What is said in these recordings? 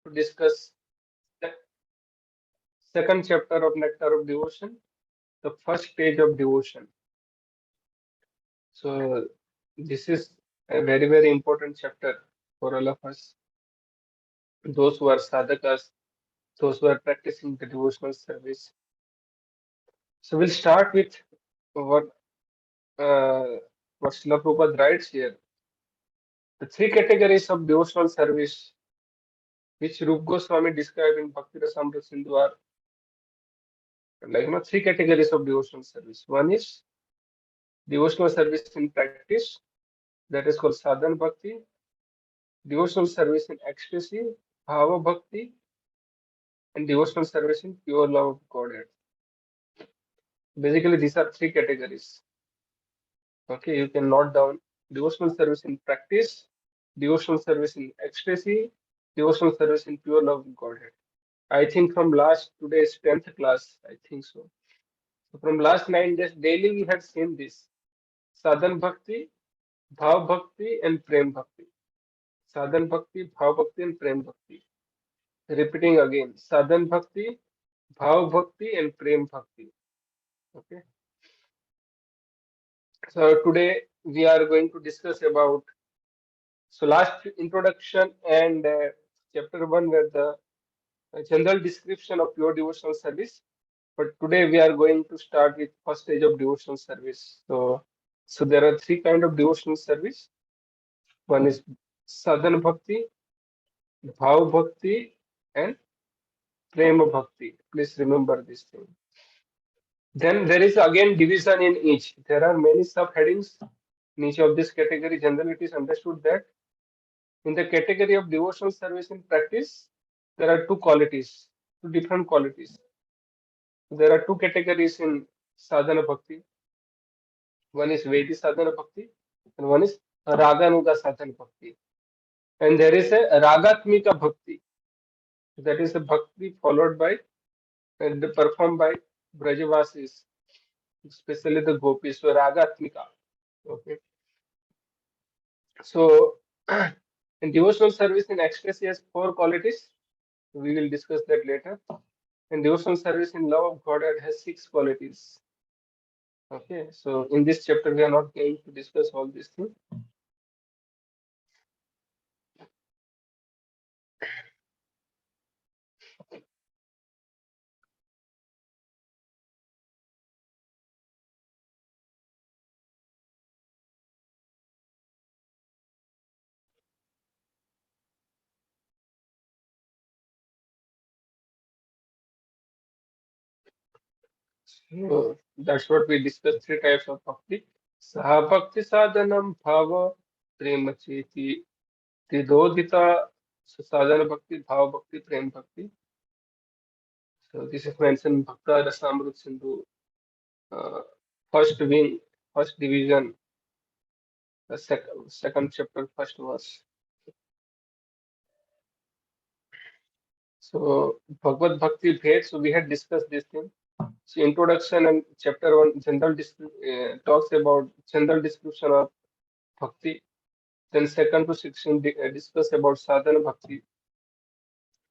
to discuss the second chapter of Nectar of Devotion, the first stage of devotion. So this is a very, very important chapter for all of us, those who are sadhakas, those who are practicing the devotional service. So we'll start with what what Srila Prabhupada writes here. The three categories of devotional service which Rup Goswami described in Bhakti Rasamrita Sindhu are three categories of devotional service. One is devotional service in practice, that is called Sadhana Bhakti, devotional service in ecstasy, Bhava Bhakti, and devotional service in pure love of Godhead. Basically, these are three categories. Okay, you can note down devotional service in practice, devotional service in ecstasy, devotional service in pure love of Godhead. I think from last today's 10th class, I think so. So from last 9 days, daily we had seen this Sadhan Bhakti, Bhav Bhakti, and Prem Bhakti. Sadhan Bhakti, Bhav Bhakti, and Prem Bhakti. Repeating again, Sadhan Bhakti, Bhav Bhakti, and Prem Bhakti. Okay. So today we are going to discuss about last introduction and chapter one were the general description of pure devotional service. But today we are going to start with first stage of devotional service. So there are three kind of devotional service. One is sadhana bhakti, bhav bhakti, and prema bhakti. Please remember this thing. Then there is again division in each. There are many subheadings in each of this category. Generally, it is understood that in the category of devotional service in practice, there are two qualities, two different qualities. There are two categories in sadhana bhakti. One is Vedi sadhana bhakti, and one is Raganuga sadhana bhakti. And there is a Ragatmika bhakti. That is a bhakti followed by and performed by Brajavasis, especially the gopis. So Ragatmika. Okay. So in devotional service in ecstasy has four qualities. We will discuss that later. And devotional service in love of Godhead has six qualities. Okay, so in this chapter we are not going to discuss all these things. So that's what we discussed, three types of bhakti. Saha bhakti sadhanam bhava prema cheti tridodhita. So sadhana bhakti, bhava bhakti, prem bhakti. So this is mentioned in Bhakta Rasamrut Sindhu, uh, first wing, first division, the second chapter, first verse. So Bhagavad Bhakti Bhed, so we had discussed this thing. So introduction and chapter one talks about general description of bhakti. Then second to 16 discuss about sadhana bhakti.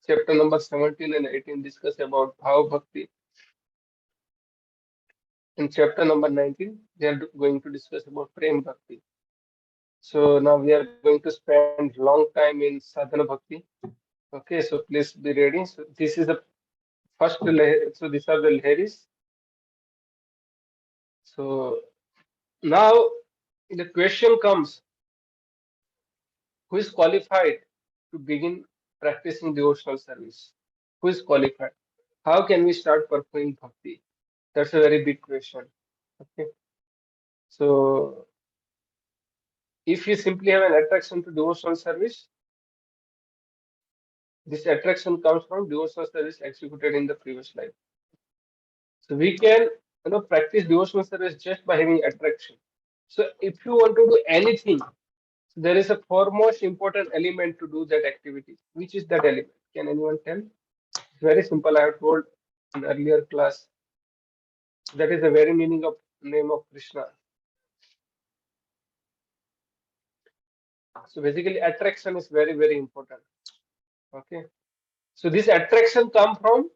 Chapter number 17 and 18 discuss about bhav bhakti. In chapter number 19, we are going to discuss about prem bhakti. So now we are going to spend long time in sadhana bhakti. Okay, so please be ready. So this is the first layer. So these are the layers. So now the question comes, who is qualified to begin practicing devotional service? Who is qualified? How can we start performing bhakti? That's a very big question. Okay. So if you simply have an attraction to devotional service, this attraction comes from devotional service executed in the previous life. So we can practice devotional service just by having attraction. So if you want to do anything, there is a foremost important element to do that activity. Which is that element? Can anyone tell? It's very simple. I have told in earlier class. That is the very meaning of name of Krishna. So basically, attraction is very, very important. Okay. So this attraction come from,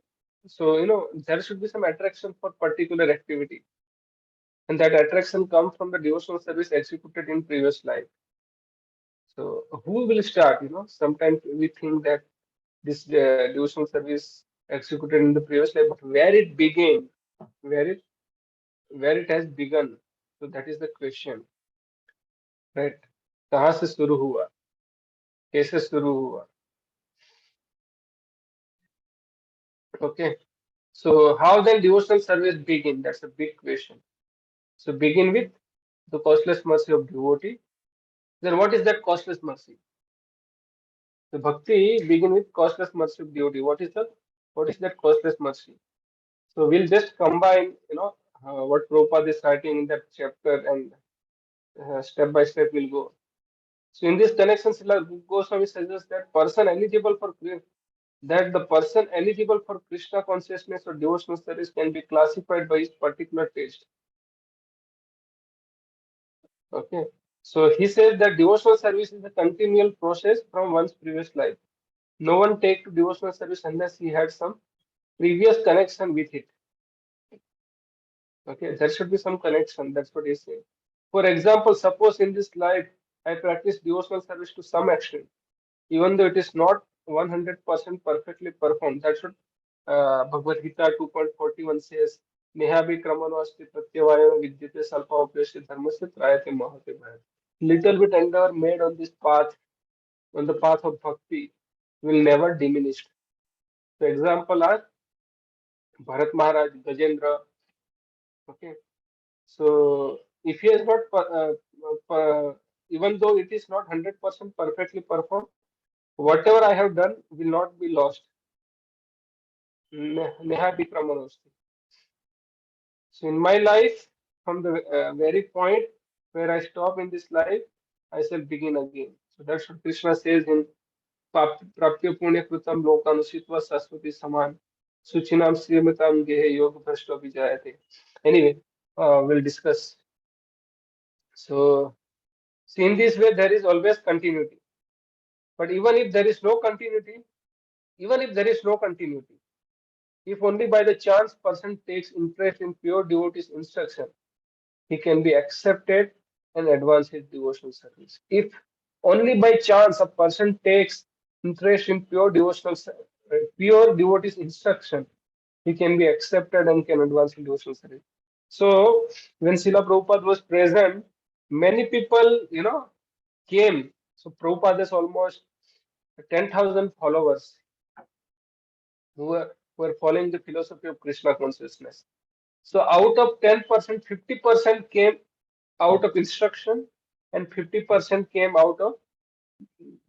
so there should be some attraction for particular activity, and that attraction comes from the devotional service executed in previous life. So who will start? Sometimes we think that this devotional service executed in the previous life, but where it began, where it where it has begun. So that is the question, right? कहाँ से शुरू हुआ, कैसे शुरू हुआ? Okay. So how then devotional service begin? That's a big question. So begin with the costless mercy of devotee. Then what is that costless mercy? The bhakti begin with costless mercy of devotee. What is that costless mercy? So we'll just combine, what Prabhupada is writing in that chapter, and step by step we'll go. So in this connection, Srila Goswami suggests that the person eligible for Krishna consciousness or devotional service can be classified by his particular taste. Okay. So he says that devotional service is a continual process from one's previous life. No one take to devotional service unless he had some previous connection with it. Okay, there should be some connection. That's what he's saying. For example, suppose in this life I practice devotional service to some extent, even though it is not 100% perfectly performed. That's what Bhagavad Gita 2.41 says. Nehabi kramanoasti pratyavaya vidyate salpavapesya dharmasya trayate mahate bhaya. Little bit endeavor made on the path of bhakti, will never diminish. So example are Bharat Maharaj, Gajendra. Okay, so if he has not, even though it is not 100% perfectly performed, whatever I have done will not be lost. Neha Bikramanosti. So in my life, from the very point where I stop in this life, I shall begin again. So that's what Krishna says in Praptya Punya Kritam Lokanusitva Saraswati Saman Suchinam Srimritam Gehe Yoga Bhrashta Vijayate. Anyway, we'll discuss. So, see, in this way, there is always continuity. But even if there is no continuity, if only by the chance person takes interest in pure devotee's instruction, he can be accepted and advance his devotional service. If only by chance a person takes interest in pure devotee's instruction, he can be accepted and can advance in devotional service. So when Srila Prabhupada was present, many people, came. So Prabhupada has almost 10,000 followers who were following the philosophy of Krishna consciousness. So out of 10%, 50% came out of instruction, and 50% came out of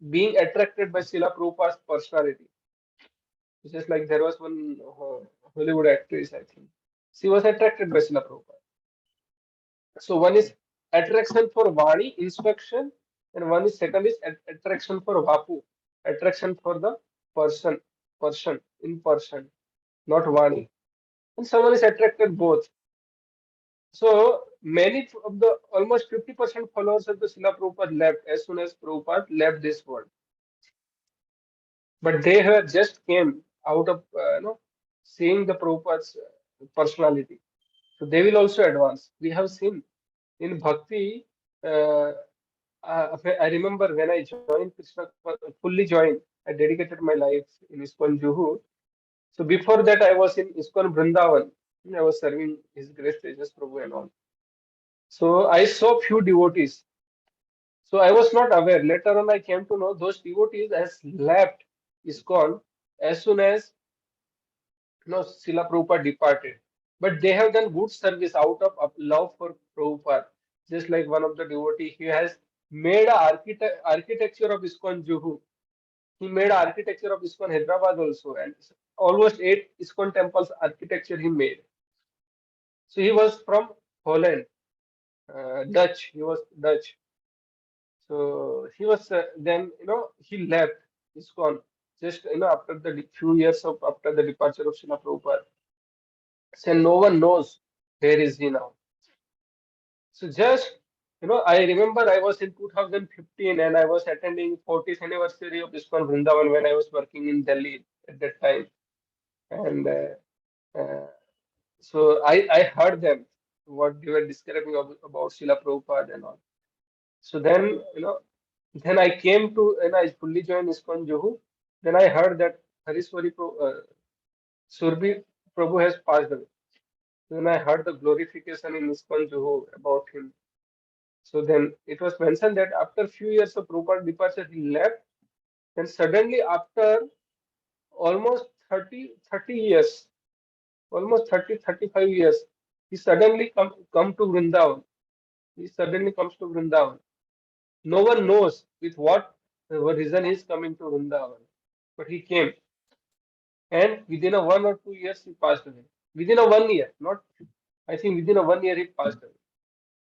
being attracted by Srila Prabhupada's personality. It's just like there was one Hollywood actress, I think. She was attracted by Srila Prabhupada. So one is attraction for Vani, instruction, and one is second is attraction for Vapu, attraction for the person, in person, not Vani. And someone is attracted both. So many of the almost 50% followers of the Srila Prabhupada left as soon as Prabhupada left this world. But they have just came out of seeing the Prabhupada's personality. So they will also advance. We have seen in Bhakti. I remember when I joined Krishna, fully joined. I dedicated my life in ISKCON Juhu. So before that, I was in ISKCON Vrindavan. I was serving His Grace Tejas Prabhu and all. So I saw few devotees. So I was not aware. Later on, I came to know those devotees has left ISKCON as soon as Srila Prabhupada departed. But they have done good service out of love for Prabhupada. Just like one of the devotee, he has made a architecture of ISKCON Juhu. He made a architecture of ISKCON Hyderabad also, and almost 8 ISKCON temples architecture he made. So he was from Holland, Dutch. He was Dutch. So he was then he left ISKCON just after the few years of after the departure of Srila Prabhupada. So no one knows where is he now. So just I remember I was in 2015 and I was attending 40th anniversary of ISKCON Vrindavan when I was working in Delhi at that time. And so I heard them, what they were describing about Srila Prabhupada and all. So then, then I came to, and I fully joined ISKCON Juhu. Then I heard that Surbi Prabhu has passed away. Then I heard the glorification in ISKCON Juhu about him. So then it was mentioned that after few years of Prabhupada departure, he left. Then suddenly, after almost 30 years, almost 35 years, he suddenly come to Vrindavan. He suddenly comes to Vrindavan. No one knows with what reason he is coming to Vrindavan, but he came, and within a 1 or 2 years he passed away. Within a 1 year, not I think within a 1 year he passed away.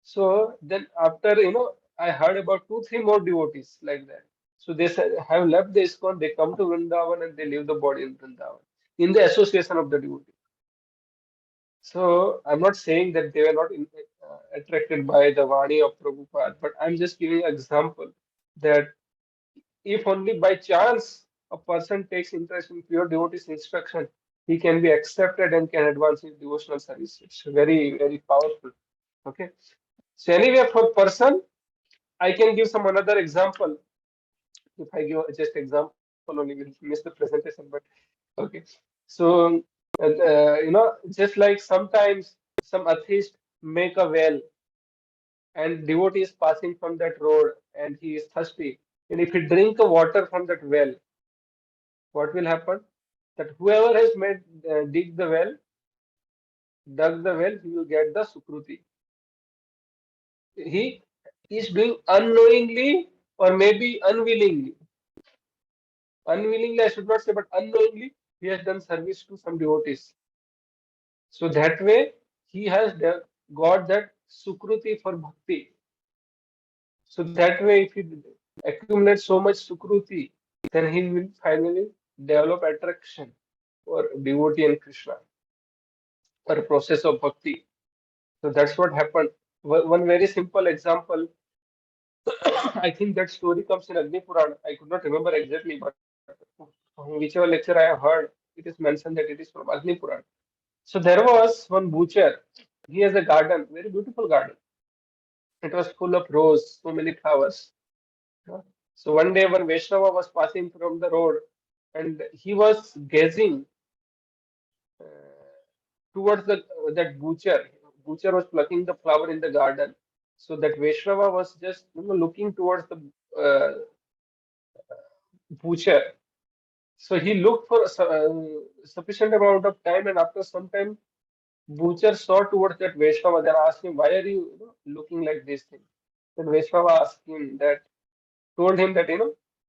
So then after I heard about two, three more devotees like that. So they said, have left the ISKCON, they come to Vrindavan and they leave the body in Vrindavan in the association of the devotee. So I'm not saying that they were not attracted by the Vani of Prabhupada, but I'm just giving an example that if only by chance a person takes interest in pure devotee's instruction, he can be accepted and can advance his devotional service. It's very, very powerful. Okay. So anyway, for person, I can give some another example. If I give just example only, we'll miss the presentation. But okay. So just like sometimes some atheist make a well and devotee is passing from that road and he is thirsty, and if he drink the water from that well, what will happen? That whoever has made dug the well, he will get the sukruti. He is doing unknowingly or maybe unwillingly. Unwillingly, I should not say, but unknowingly, he has done service to some devotees. So that way, he has got that sukruti for bhakti. So that way, if he accumulates so much sukruti, then he will finally develop attraction for devotee and Krishna, or a process of bhakti. So that's what happened. One very simple example. I think that story comes in Agni Purana. I could not remember exactly, but whichever lecture I have heard, it is mentioned that it is from Agni Purana. So there was one butcher. He has a garden, very beautiful garden. It was full of rose, so many flowers. Yeah. So one day, one Vaishnava was passing from the road, and he was gazing uh, towards the that butcher. Butcher was plucking the flower in the garden. So that Vaishnava was just looking towards the uh, butcher. So he looked for sufficient amount of time, and after some time, butcher saw towards that Vaishnava. Then asked him, "Why are you, looking like this thing?" Then Vaishnava asked him that, told him that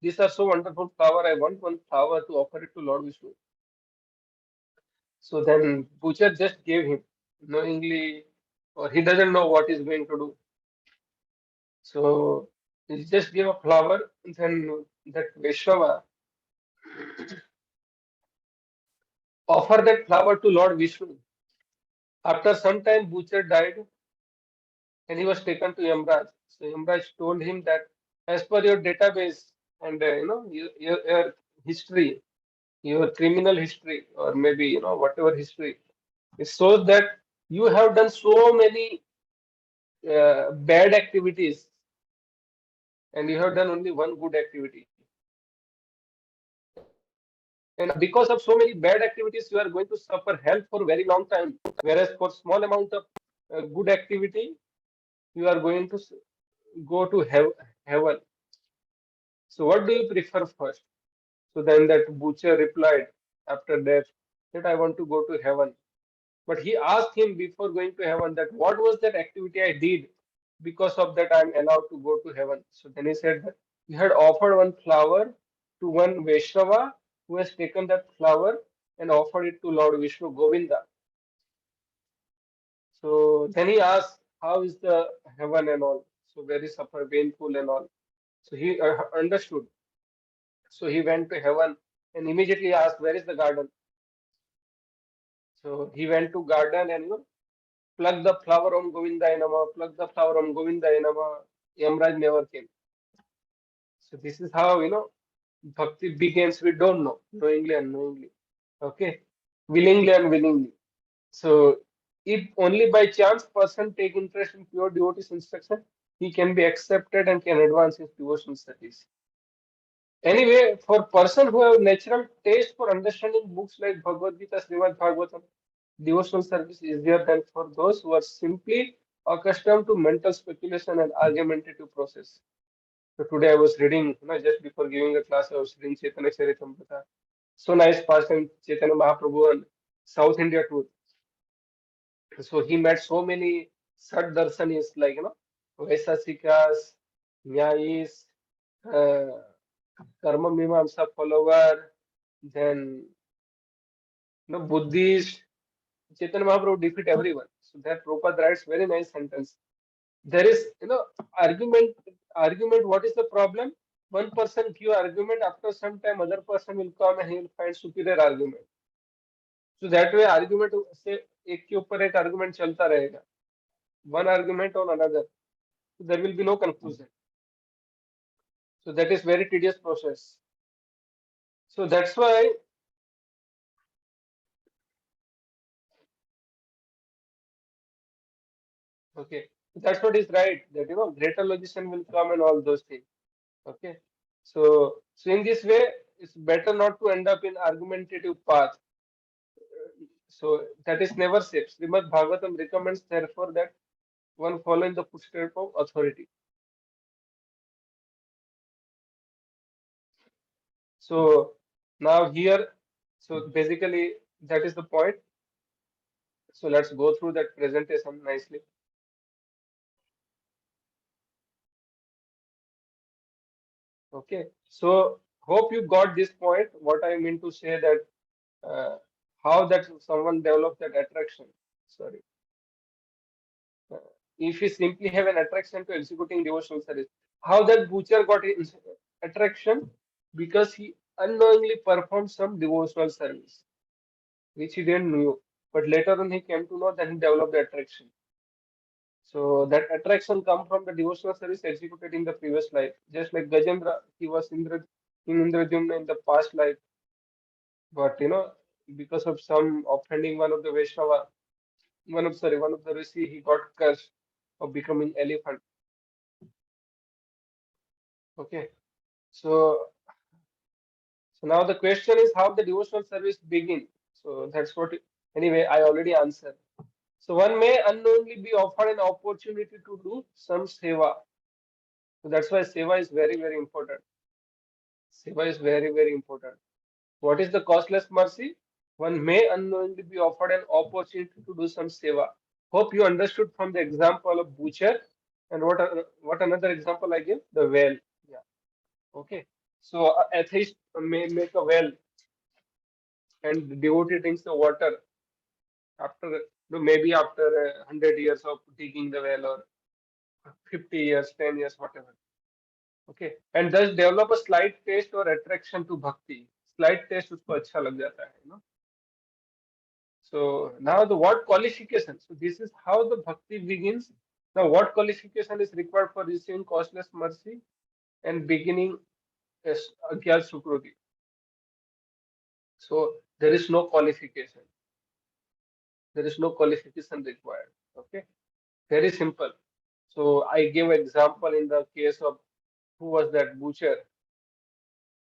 these are so wonderful flower. I want one flower to offer it to Lord Vishnu. So then butcher just gave him knowingly, or he doesn't know what he's going to do. So he just gave a flower. Then that Vaishnava offered that flower to Lord Vishnu. After some time, butcher died and he was taken to Yamraj. So Yamraj told him that as per your database and your history, your criminal history, or maybe whatever history, it shows that you have done so many bad activities and you have done only one good activity. And because of so many bad activities, you are going to suffer hell for a very long time. Whereas for small amount of good activity, you are going to go to heaven. So what do you prefer first? So then that butcher replied after death that I want to go to heaven. But he asked him before going to heaven that what was that activity I did, because of that I'm allowed to go to heaven. So then he said that he had offered one flower to one Vaishnava who has taken that flower and offered it to Lord Vishnu Govinda. So then he asked, how is the heaven and all? So very suffer, painful and all. So he understood. So he went to heaven and immediately asked, where is the garden? So he went to garden and plucked the flower Om Govindaya Nama, plucked the flower Om Govindaya Nama. Yamraj never came. So this is how Bhakti begins, we don't know, knowingly, unknowingly. Okay, willingly, unwillingly. So, if only by chance person take interest in pure devotee's instruction, he can be accepted and can advance his devotional studies. Anyway, for person who have natural taste for understanding books like Bhagavad Gita, Srimad Bhagavatam, devotional service is easier than for those who are simply accustomed to mental speculation and argumentative process. So today I was reading, just before giving a class, I was reading Chaitanya Charitamrita. So nice pastime Chaitanya Mahaprabhu and South India tour. So he met so many Sat Darsanis like Vaisasikas, Nyayis, uh, Karma Mimamsa follower, then Buddhist. Chaitanya Mahaprabhu defeat everyone. So that Prabhupada writes very nice sentence. There is argument. What is the problem? One person give argument, after some time other person will come and he will find superior argument. So that way argument से एक के ऊपर एक argument चलता रहेगा. One argument on another. So there will be no conclusion. So that is very tedious process. So that's why, okay, that's what is right. That greater logician will come and all those things. Okay. So in this way, it's better not to end up in argumentative path. So that is never safe. Srimad Bhagavatam recommends therefore that one follow in the footsteps of authority. So now here, so basically that is the point. So let's go through that presentation nicely. Okay. So hope you got this point. What I mean to say that how that someone develop that attraction. Sorry. Uh, if you simply have an attraction to executing devotional service, how that butcher got attraction? Because he unknowingly performed some devotional service, which he didn't know. But later on, he came to know that he developed the attraction. So that attraction come from the devotional service executed in the previous life. Just like Gajendra, he was in Indradyumna in the past life, but because of some offending one of the Vaishnava, one of the Rishi, he got cursed of becoming elephant. Okay. So so now the question is how the devotional service begin. So that's what. Anyway, I already answered. So one may unknowingly be offered an opportunity to do some seva. So that's why seva is very very important. Seva is very very important. What is the costless mercy? One may unknowingly be offered an opportunity to do some seva. Hope you understood from the example of butcher and what another example I give? The well. Yeah. Okay. So atheist may make a well and devotee drinks the water after maybe after 100 years of digging the well or 50 years, 10 years, whatever. Okay, and thus develop a slight taste or attraction to bhakti. Slight taste उसको अच्छा लग जाता है. So now the what qualification? So this is how the bhakti begins. Now what qualification is required for receiving costless mercy and beginning as agyal sukriti? So there is no qualification. There is no qualification required. Okay, very simple. So I gave example in the case of who was that butcher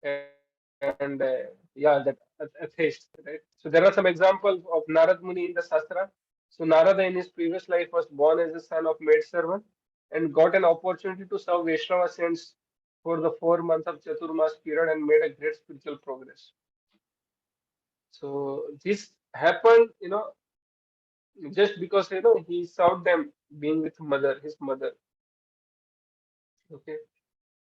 and yeah, that atheist, right? So there are some examples of Narad Muni in the Shastra. So Narada in his previous life was born as a son of maid servant and got an opportunity to serve Vaishnava saints for the 4 months of Chaturmas period and made a great spiritual progress. So this happened, just because he served them being with his mother. Okay.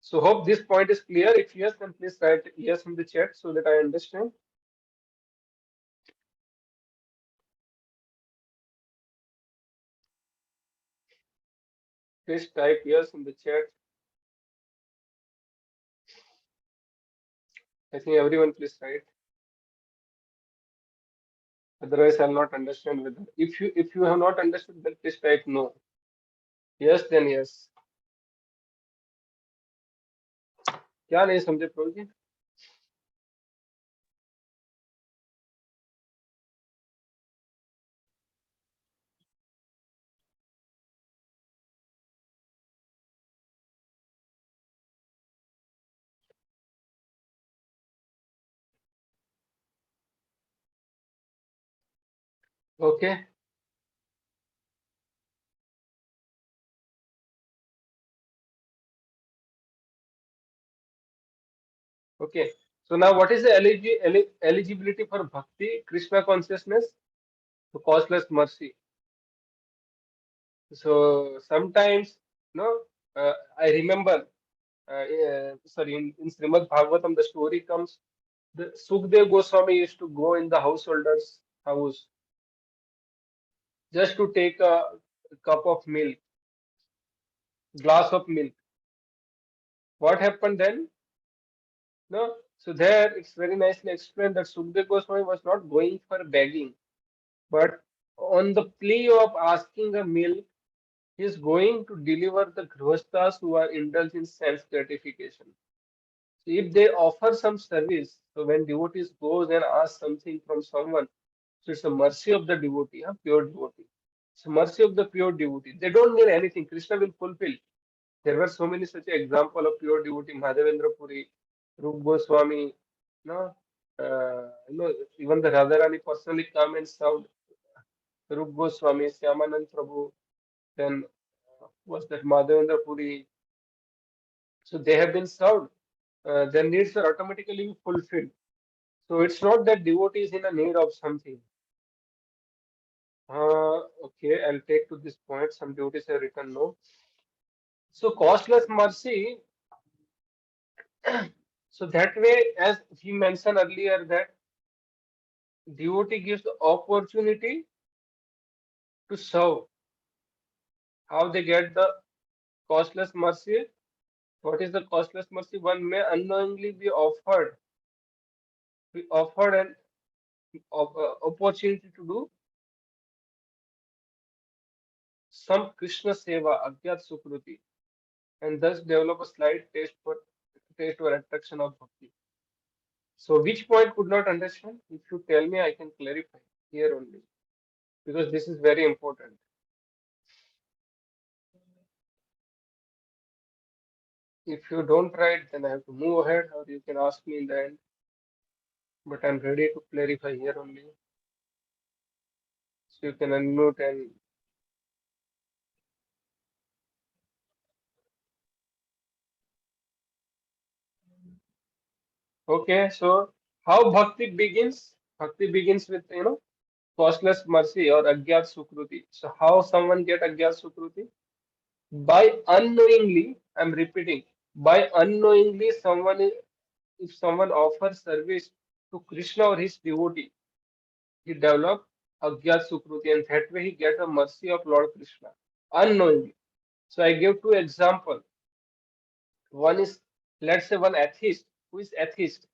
So hope this point is clear. If yes, then please write yes in the chat so that I understand. Please type yes in the chat. I think everyone please write. Otherwise, I'll not understand whether if you have not understood, then please type no. Yes, then yes. क्या नहीं समझे प्रभु जी? Okay, okay. So now, what is the eligibility for bhakti, Krishna consciousness? So costless mercy. So sometimes, no, I remember, sorry, in Srimad Bhagavatam, the story comes. The Sukdev Goswami used to go in the householder's house just to take a cup of milk, glass of milk. What happened then? No, so there it's very nicely explained that Sukdev Goswami was not going for begging, but on the plea of asking a milk, he is going to deliver the grihasthas who are indulged in self gratification. So if they offer some service, so when devotees goes and ask something from someone, so it's a mercy of the devotee, pure devotee. It's a mercy of the pure devotee. They don't need anything. Krishna will fulfill. There were so many such example of pure devotee, Madhavendra Puri, Rup Goswami, no, even the Radharani personally come and served Rup Goswami, Shyamanand Prabhu, then was that Madhavendra Puri. So they have been served. Their needs are automatically fulfilled. So it's not that devotee is in a need of something. Okay, I'll take to this point. Some devotees have written no. So costless mercy. So that way, as he mentioned earlier, that devotee gives the opportunity to serve. How they get the costless mercy? What is the costless mercy? One may unknowingly be offered an opportunity to do some Krishna seva, agyat sukruti, and thus develop a slight taste or attraction of bhakti. So which point could not understand? If you tell me, I can clarify here only because this is very important. If you don't write, then I have to move ahead, or you can ask me in the end. But I'm ready to clarify here only. So you can unmute and okay. So how bhakti begins? Bhakti begins with costless mercy or agyat sukruti. So how someone get agyat sukruti? By unknowingly, I'm repeating, by unknowingly if someone offers service to Krishna or his devotee, he develop agyat sukruti, and that way he get the mercy of Lord Krishna unknowingly. So I give two example. One is, let's say, one atheist who is atheist.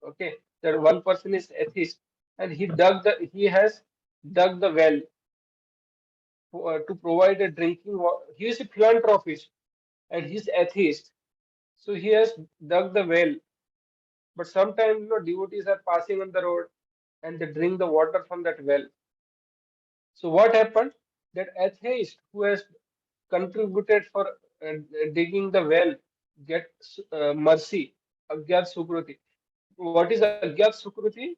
Okay, that one person is atheist, and he has dug the well to provide a drinking water. He is a philanthropist and he's atheist. So he has dug the well, but sometimes devotees are passing on the road and they drink the water from that well. So what happened? That atheist who has contributed for digging the well get mercy, agyat sukruti. What is agyat sukruti?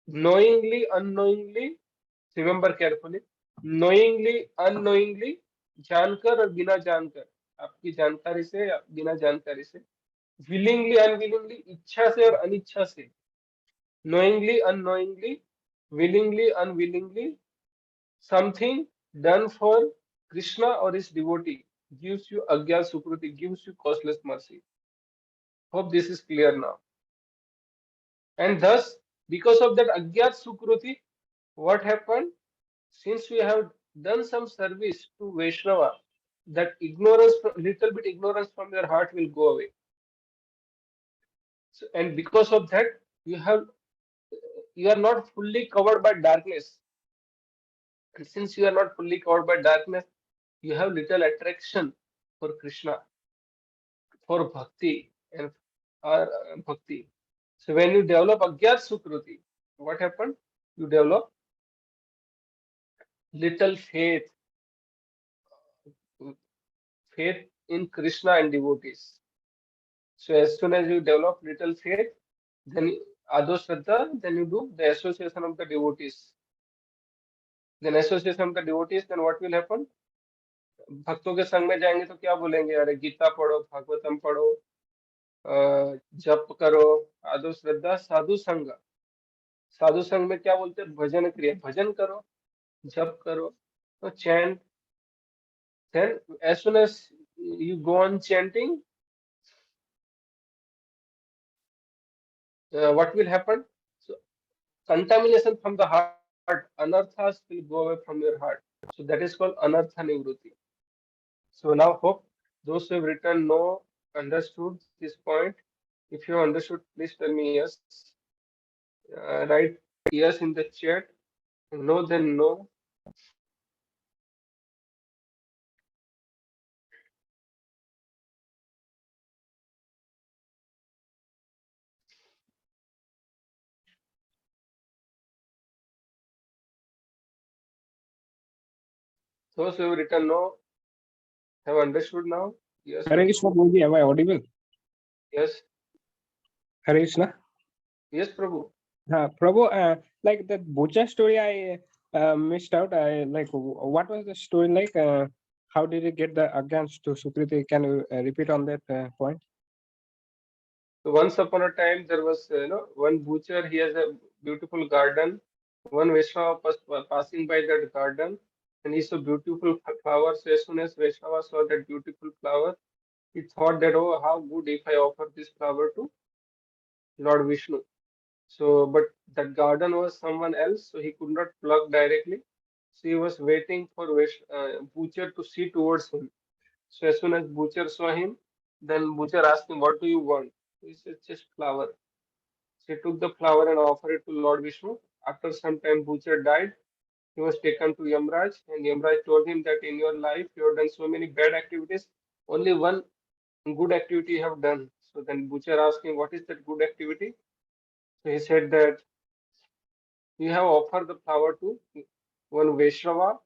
Knowingly, unknowingly, remember carefully, knowingly, unknowingly, जानकर और बिना जानकर, आपकी जानकारी से या बिना जानकारी से, willingly, unwillingly, इच्छा से और अनिच्छा से, knowingly, unknowingly, willingly, unwillingly, something done for Krishna or his devotee gives you agya sukruti, gives you costless mercy. Hope this is clear now. And thus, because of that agyat sukruti, what happened? Since we have done some service to Vaishnava, that ignorance, little bit ignorance from your heart will go away. So, and because of that, you are not fully covered by darkness. And since you are not fully covered by darkness, you have little attraction for Krishna, for bhakti and bhakti. So when you develop agyat sukruti, what happened? You develop little faith in Krishna and devotees. So as soon as you develop little faith, then Ado Shraddha, then you do the association of the devotees. Then association with the devotees, then what will happen? भक्तों के संग में जाएंगे तो क्या बोलेंगे? अरे गीता पढ़ो, भागवतम पढ़ो, जप करो, आदर श्रद्धा साधु संग। साधु संग में क्या बोलते हैं? भजन क्रिया, भजन करो, जप करो, तो chant. Then as soon as you go on chanting, what will happen? So contamination from the heart, anarthas will go away from your heart. So that is called anartha nivruti. So now hope those who have written no understood this point. If you understood, please tell me yes. Write yes in the chat. No, then no. Those who have written no have understood now. Yes or Hare no? Krishna, Guruji, am I audible? Yes. Hare Krishna. Yes, Prabhu. Prabhu, like that Bucha story, I missed out. I like what was the story like? How did he get the against to Sukriti? Can you repeat on that point? So once upon a time, there was one butcher. He has a beautiful garden. One Vaishnava was passing by that garden, and he saw beautiful flowers. So as soon as Vaishnava saw that beautiful flower, he thought that, oh, how good if I offer this flower to Lord Vishnu. So, but that garden was someone else, so he could not pluck directly. So he was waiting for butcher to see towards him. So as soon as butcher saw him, then butcher asked him, "What do you want?" He said, "Just flower." She took the flower and offered it to Lord Vishnu. After some time, Butcher died. He was taken to Yamraj, and Yamraj told him that in your life you have done so many bad activities. Only one good activity you have done. So then Butcher asked him, "What is that good activity?" So he said that you have offered the flower to one Vaishnava.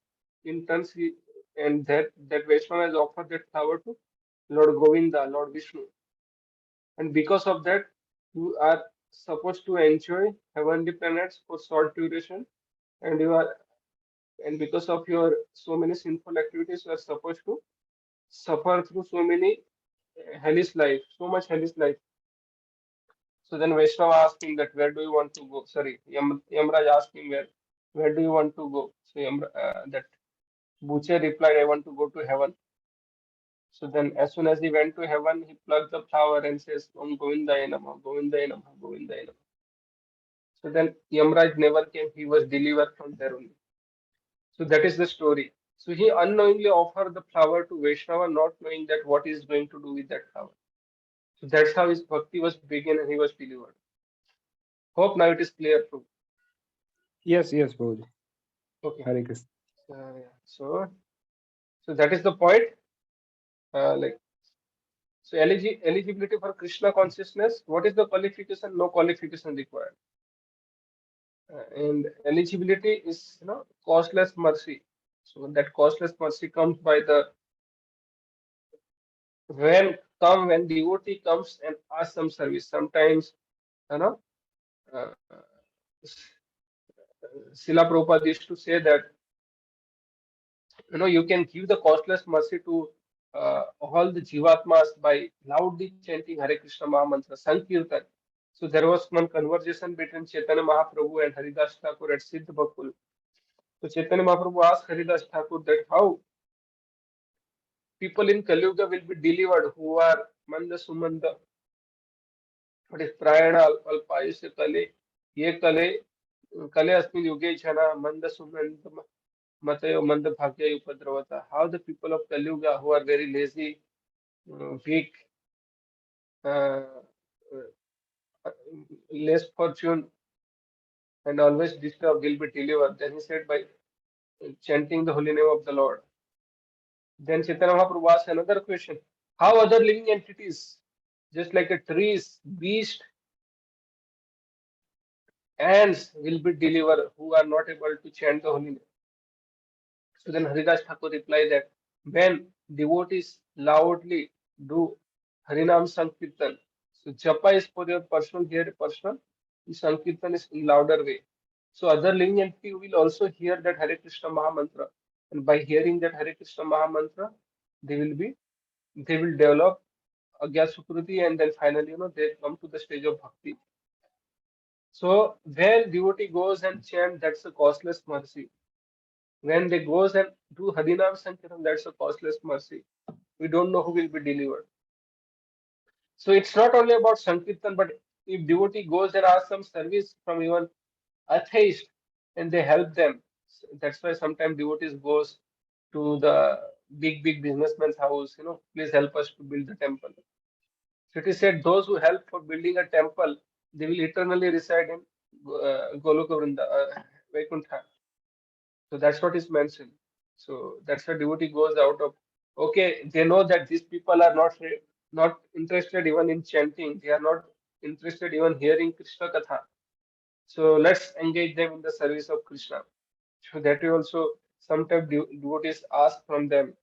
In turns, and that Vaishnava has offered that flower to Lord Govinda, Lord Vishnu. And because of that, you are supposed to enjoy heavenly planets for short duration, and you are and because of your so many sinful activities, you are supposed to suffer through so many hellish life, so much hellish life. So then Vaishnava asked him that where do you want to go? Sorry, Yamraj asked him where do you want to go? So that Buche replied, I want to go to heaven. So then as soon as he went to heaven, he plucked the flower and says, Om Govindaya Namah, Govindaya Namah, Govindaya Namah. So then Yamraj never came, he was delivered from there only. So that is the story. So he unknowingly offered the flower to Vaishnava, not knowing that what he is going to do with that flower. So that's how his bhakti was begun and he was delivered. Hope now it is clear too. Yes, yes, Guruji. Okay. Hare Krishna. Yeah. So that is the point. Like so eligibility for Krishna consciousness. What is the qualification? No qualification required. And eligibility is costless mercy. So that costless mercy comes by the when devotee comes and asks some service. Sometimes you know uh, Srila Prabhupada used to say that you can give the costless mercy to all the jivatmas by loudly chanting Hare Krishna Maha Mantra Sankirtan. So there was one conversation between Chaitanya Mahaprabhu and Haridas Thakur at Siddh Bakul. So Chaitanya Mahaprabhu asked Haridas Thakur that how people in Kali Yuga will be delivered who are Manda Sumanda. What is Prayana Alpayusya Kale? Ye Kale Kale Asmin Yuge Chana Manda Sumanda Matayo Manda Bhagya Upadravata. How the people of Kali Yuga who are very lazy, weak, uh, uh, less fortune, and always disturbed will be delivered. Then he said by chanting the holy name of the Lord. Then Chaitanya Mahaprabhu asked another question. How other living entities, just like a trees, beast, ants will be delivered who are not able to chant the holy name? So then Haridas Thakur replied that when devotees loudly do Harinam Sankirtan, so Japa is for your personal, here personal, Sankirtan is in louder way. So other living entity will also hear that Hare Krishna Maha Mantra, and by hearing that Hare Krishna Maha Mantra, they will be they will develop Agya Sukriti, and then finally, they come to the stage of bhakti. So when devotee goes and chant, that's a costless mercy. When they goes and do Hadinam Sankirtan, that's a costless mercy. We don't know who will be delivered. So it's not only about Sankirtan, but if devotee goes and asks some service from even atheist and they help them. That's why sometimes devotees goes to the big businessman's house, please help us to build the temple. So it is said those who help for building a temple, they will eternally reside in Goloka Vrinda, Vaikuntha. So that's what is mentioned. So that's why devotee goes out of, okay, they know that these people are not interested even in chanting. They are not interested even hearing Krishna Katha. So let's engage them in the service of Krishna. So that way also sometimes devotees ask from them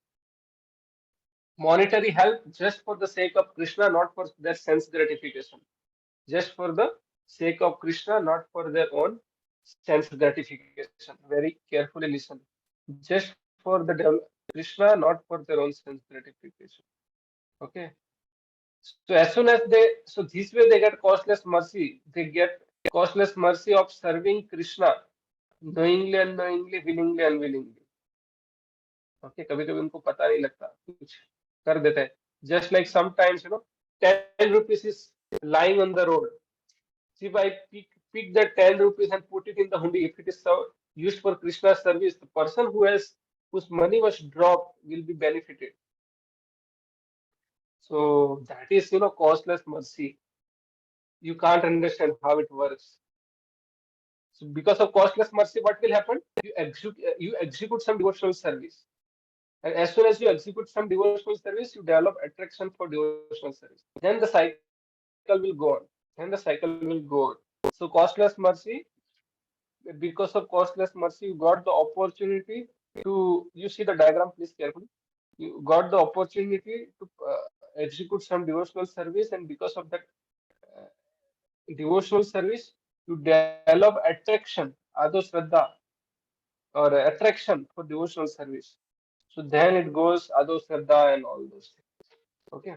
monetary help just for the sake of Krishna, not for their sense gratification. Just for the sake of Krishna, not for their own sense gratification. Very carefully listen. Just for the Krishna, not for their own sense gratification. Okay. So as soon as so this way they get costless mercy. They get costless mercy of serving Krishna knowingly, unknowingly, willingly, unwillingly. Okay कभी कभी उनको पता नहीं लगता कुछ कर देते हैं just like sometimes 10 rupees is lying on the road. See, if I pick that 10 rupees and put it in the hundi, if it is used for Krishna's service, the person whose money was dropped will be benefited. So that is costless mercy. You can't understand how it works. So because of costless mercy, what will happen? You execute some devotional service. And as soon as you execute some devotional service, you develop attraction for devotional service. Then the cycle will go on. So costless mercy, because of costless mercy, you got the opportunity you see the diagram, please carefully. You got the opportunity to execute some devotional service, and because of that uh, devotional service, you develop attraction, adho or attraction for devotional service. So then it goes adho and all those things. Okay.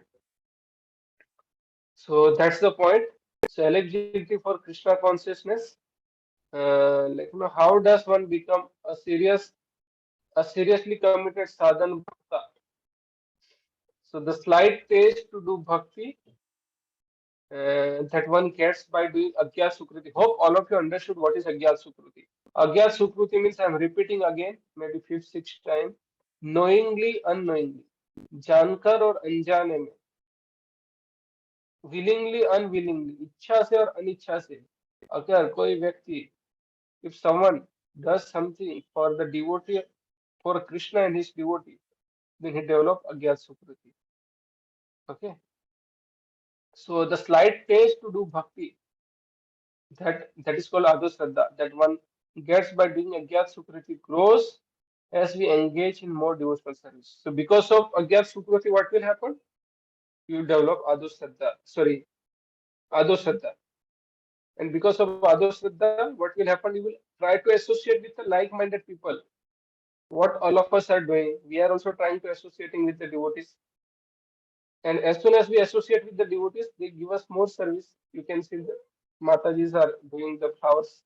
So that's the point. So eligibility for Krishna consciousness, how does one become a seriously committed sadhan bhakta? So the slight taste to do bhakti that one gets by doing Agyat Sukriti. Hope all of you understood what is Agyat Sukriti. Agyat Sukriti means I'm repeating again, maybe fifth, sixth time, knowingly, unknowingly, जानकर और अनजाने में, willingly, unwillingly, इच्छा से और अनिच्छा से, अगर कोई व्यक्ति, if someone does something for the devotee, for Krishna and his devotee, then he develop Agyat Sukriti. Okay. So the slight taste to do bhakti, that is called Adho Shraddha, that one gets by doing Agyat Sukriti grows as we engage in more devotional service. So because of Agyat Sukriti, what will happen? You develop Adho Shraddha, sorry, Adho Shraddha. And because of Adho Shraddha, what will happen? You will try to associate with the like-minded people. What all of us are doing, we are also trying to associating with the devotees. And as soon as we associate with the devotees, they give us more service. You can see the Matajis are doing the flowers,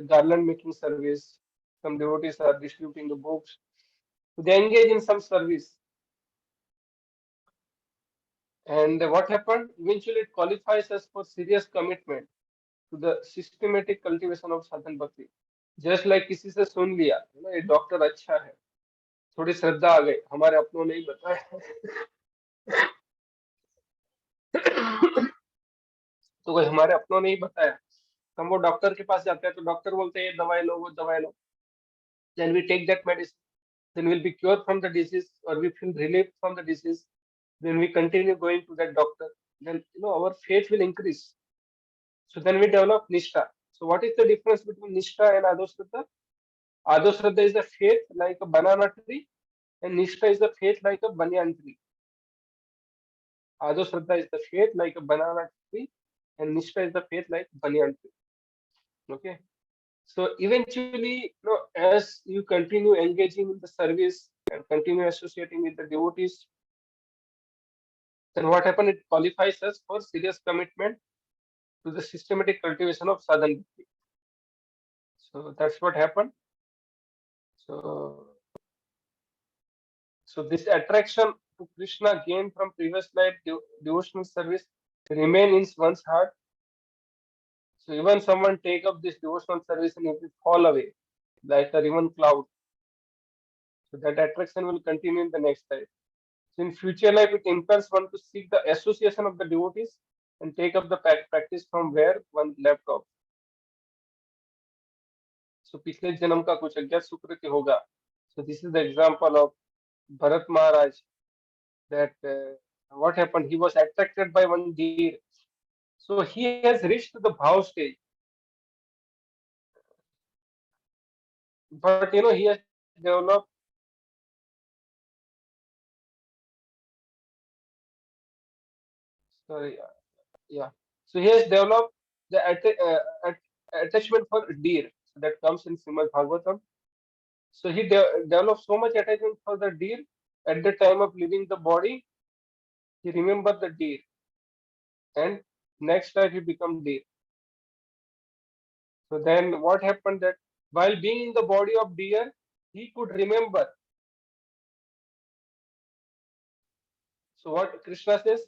garland making service. Some devotees are distributing the books. So they engage in some service. And what happened? Eventually, it qualifies us for serious commitment to the systematic cultivation of sadhan bhakti. Just like किसी से सुन लिया, ये doctor अच्छा है, थोड़ी श्रद्धा आ गई, हमारे अपनों ने ही बताया तो कोई हमारे अपनों ने ही बताया, हम वो डॉक्टर के पास जाते हैं तो डॉक्टर बोलते हैं ये दवाई लो वो दवाई लो, then we take that medicine, then we'll be cured from the disease or we feel relief from the disease, then we continue going to that doctor, then our faith will increase. So then we develop nishtha. So what is the difference between nishtha and adhoshraddha? Adhoshraddha is the faith like a banana tree, and nishtha is the faith like a banyan tree. Adhoshraddha is the faith like a banana tree, and nishtha is the faith like banyan tree. Okay. So eventually, as you continue engaging in the service and continue associating with the devotees, then what happened? It qualifies us for serious commitment to the systematic cultivation of sadhana bhakti. So that's what happened. So, so this attraction to Krishna gained from previous life devotional service remain in one's heart. So even someone take up this devotional service and it will fall away like a riven cloud. So that attraction will continue in the next life. So in future life, it impels one to seek the association of the devotees and take up the practice from where one left off. So पिछले जन्म का कुछ अज्ञात सुकृति होगा. So this is the example of Bharat Maharaj that what happened? He was attracted by one deer. So he has reached to the bhav stage, but he has developed. Sorry, yeah. So he has developed the attachment for deer. So that comes in Srimad Bhagavatam. So he developed so much attachment for the deer at the time of leaving the body. He remembered the deer, and next time he become deer. So then what happened that while being in the body of deer, he could remember. So what Krishna says,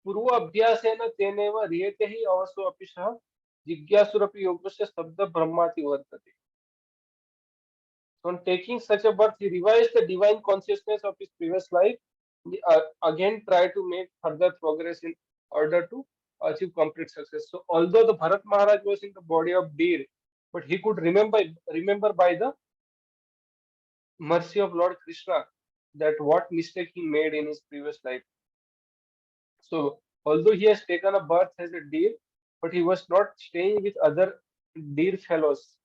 Purva abhyasena teneva riyete hi avaso apisha jigyasurapi yogasya sabda brahmati vartate. So on taking such a birth, he revised the divine consciousness of his previous life. He again tried to make further progress in order to achieve complete success. So although the Bharat Maharaj was in the body of deer, but he could remember by the mercy of Lord Krishna that what mistake he made in his previous life. So although he has taken a birth as a deer, but he was not staying with other deer fellows.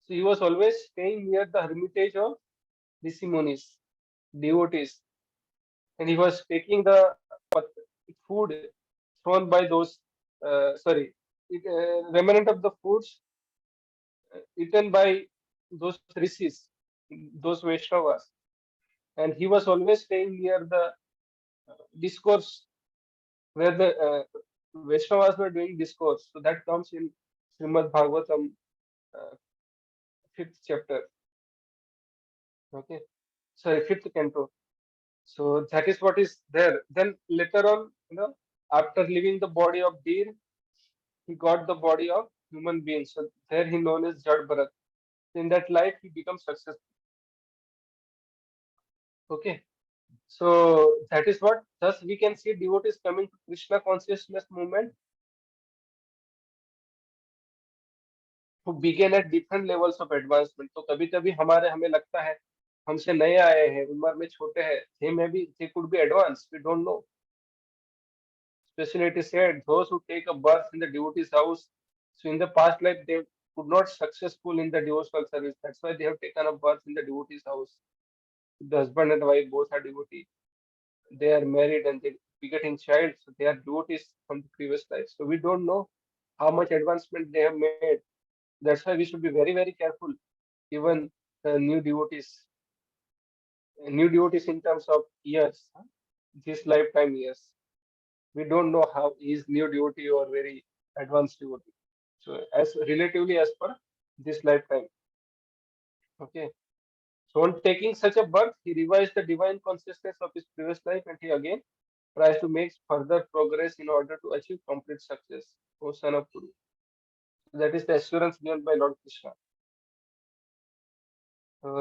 So he was always staying near the hermitage of Rishi Munis, devotees, and he was taking the food thrown by those, remnant of the foods eaten by those rishis, those Vaishnavas, and he was always staying near the discourse where the Vaishnavas were doing discourse. So that comes in Srimad Bhagavatam, uh, fifth chapter. Okay, sorry, fifth canto. So that is what is there. Then later on, after leaving the body of deer, he got the body of human being. So there he known as Jad Bharat. In that life, he becomes successful. Okay. So that is what. Thus, we can see devotees coming to Krishna consciousness movement who begin at different levels of advancement. तो कभी-कभी हमें लगता है हमसे नए आए हैं, उम्र में छोटे हैं. They could be advanced. We don't know. Especially it is said those who take a birth in the devotee's house. So in the past life they could not successful in the devotional service. That's why they have taken a birth in the devotee's house. The husband and wife both are devotees. They are married and they begetting child. So they are devotees from the previous life. So we don't know how much advancement they have made. That's why we should be very, very careful. Even new devotees in terms of years, this lifetime years. We don't know how is new devotee or very advanced devotee. So as relatively as per this lifetime. Okay. So on taking such a birth, he revised the divine consciousness of his previous life and he again tries to make further progress in order to achieve complete success. O son of Guru. That is the assurance given by Lord Krishna.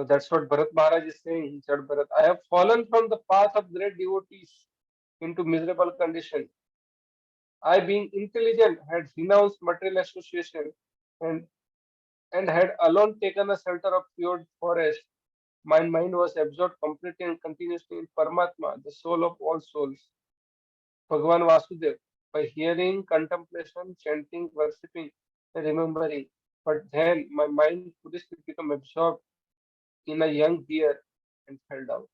That's what Bharat Maharaj is saying. Jad Bharat, I have fallen from the path of great devotees into miserable condition. I, being intelligent, had renounced material association and, and had alone taken a shelter of pure forest. My mind was absorbed completely and continuously in Paramatma, the soul of all souls, Bhagavan Vasudev, by hearing, contemplation, chanting, worshipping, and remembering. But then my mind foolishly became absorbed in a young deer and fell down.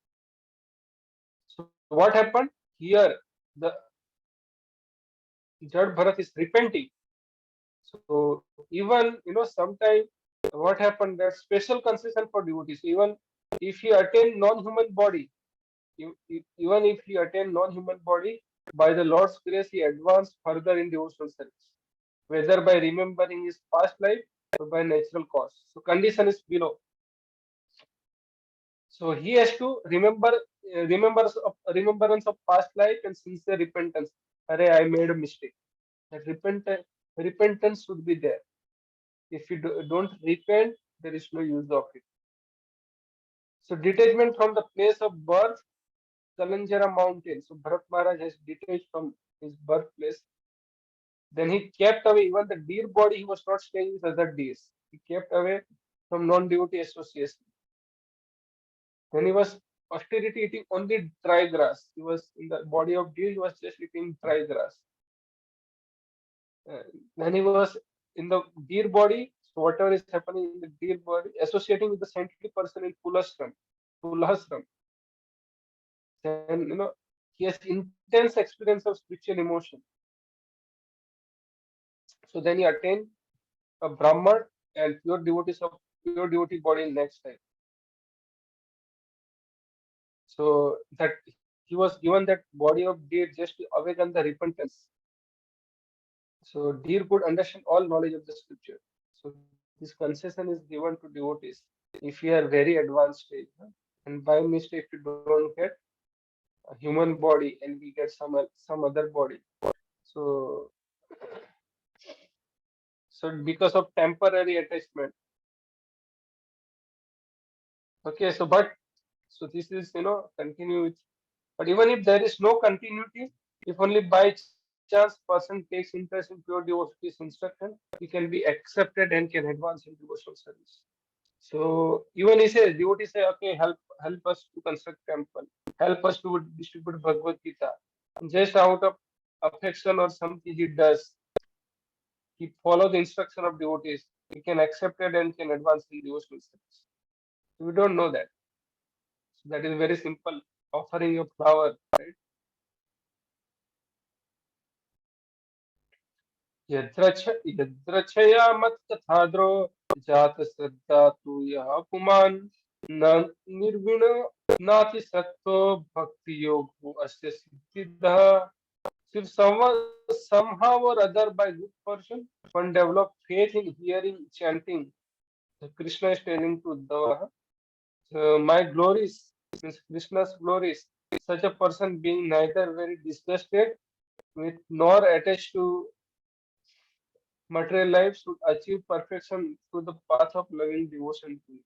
So what happened? Here, the Jad Bharat is repenting. So even sometimes what happened that special concession for devotees, even if he attain non-human body, even if he attain non-human body, by the Lord's grace, he advanced further in devotional service, whether by remembering his past life or by natural cause. So condition is below. So he has to remembrance of past life and sincere repentance. Array, I made a mistake. That repentance should be there. If you don't repent, there is no use of it. So detachment from the place of birth, Kalanjara mountain. So Bharat Maharaj has detached from his birthplace. Then he kept away even the deer body. He was not staying with other deers. He kept away from non-devotee association. Then he was austerity eating only dry grass. He was in the body of deer. He was just eating dry grass. Uh, then he was in the deer body. So whatever is happening in the deer body, associating with the saintly person in Pulashram. Then he has intense experience of spiritual emotion. So then he attained a Brahman and pure devotee body in next time. So that he was given that body of deer just to awaken the repentance. So deer could understand all knowledge of the scripture. So this concession is given to devotees if we are very advanced stage. And by mistake we don't get a human body and we get some other body. So because of temporary attachment. Okay, so this is continue with, but even if there is no continuity, if only by chance person takes interest in pure devotee's instruction, he can be accepted and can advance in devotional service. So even he says, devotees say, okay, help us to construct temple, help us to distribute Bhagavad Gita. Just out of affection or something he does, he follows the instruction of devotees. He can accept it and can advance in devotional service. We don't know that. So that is very simple. Offering a flower, right? यद्रक्षया मत्कथाद्रो जात श्रद्धा तु यः पुमान् न निर्विण नाति सत्तो भक्ति योगो अस्य सिद्धिदः. So if somehow or other by good fortune one develop faith in hearing chanting, so Krishna is telling to Uddhava, so my glories means Krishna's glories. Such a person being neither very disgusted with nor attached to material life should achieve perfection through the path of loving devotion to it.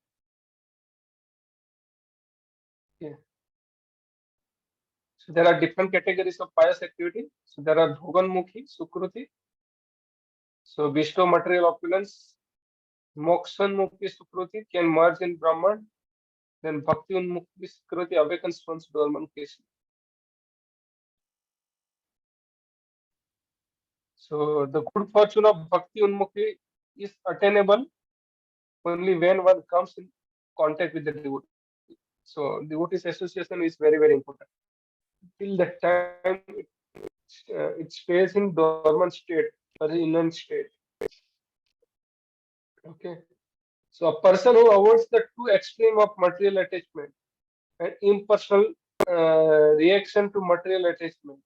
Yeah. So there are different categories of pious activity. So there are Bhoganmukhi, Sukruti. So bestow material opulence. Mokshanmukhi Sukruti can merge in Brahman. Then Bhakti Unmukhi Sukruti awakens one's dormant Krishna. So the good fortune of Bhakti Unmukhi is attainable only when one comes in contact with the devotee. So devotee's association is very, very important. Till that time, it stays in dormant state or inert state. Okay. So a person who avoids the two extreme of material attachment and impersonal reaction to material attachment,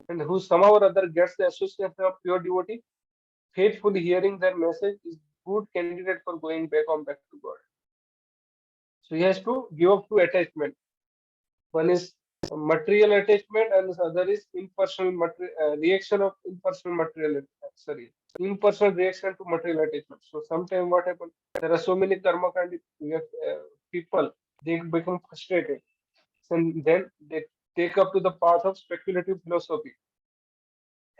and who somehow or other gets the association of pure devotee, faithfully hearing their message, is good candidate for going back on back to God. So he has to give up to attachment. One is material attachment, and the other is impersonal reaction of impersonal material. Sorry, impersonal reaction to material attachment. So sometimes what happens? There are so many karma kind people. They become frustrated, and then they take up to the path of speculative philosophy,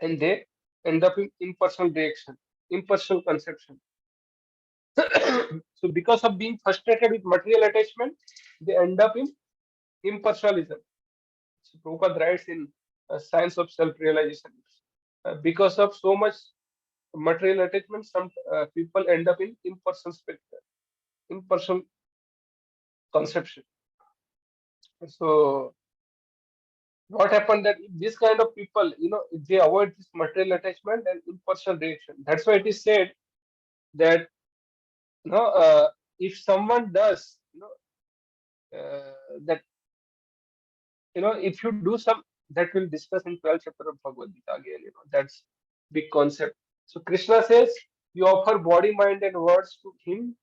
and they end up in impersonal reaction, impersonal conception. So because of being frustrated with material attachment, they end up in impersonalism. So Prabhupada writes in Science of Self-Realization, because of so much material attachment, some people end up in impersonal conception. So what happened that this kind of people, if they avoid this material attachment and impersonal reaction, that's why it is said that if someone does, that, if you do some, that we'll discuss in 12th chapter of Bhagavad Gita again, that's big concept. So Krishna says, you offer body, mind, and words to him.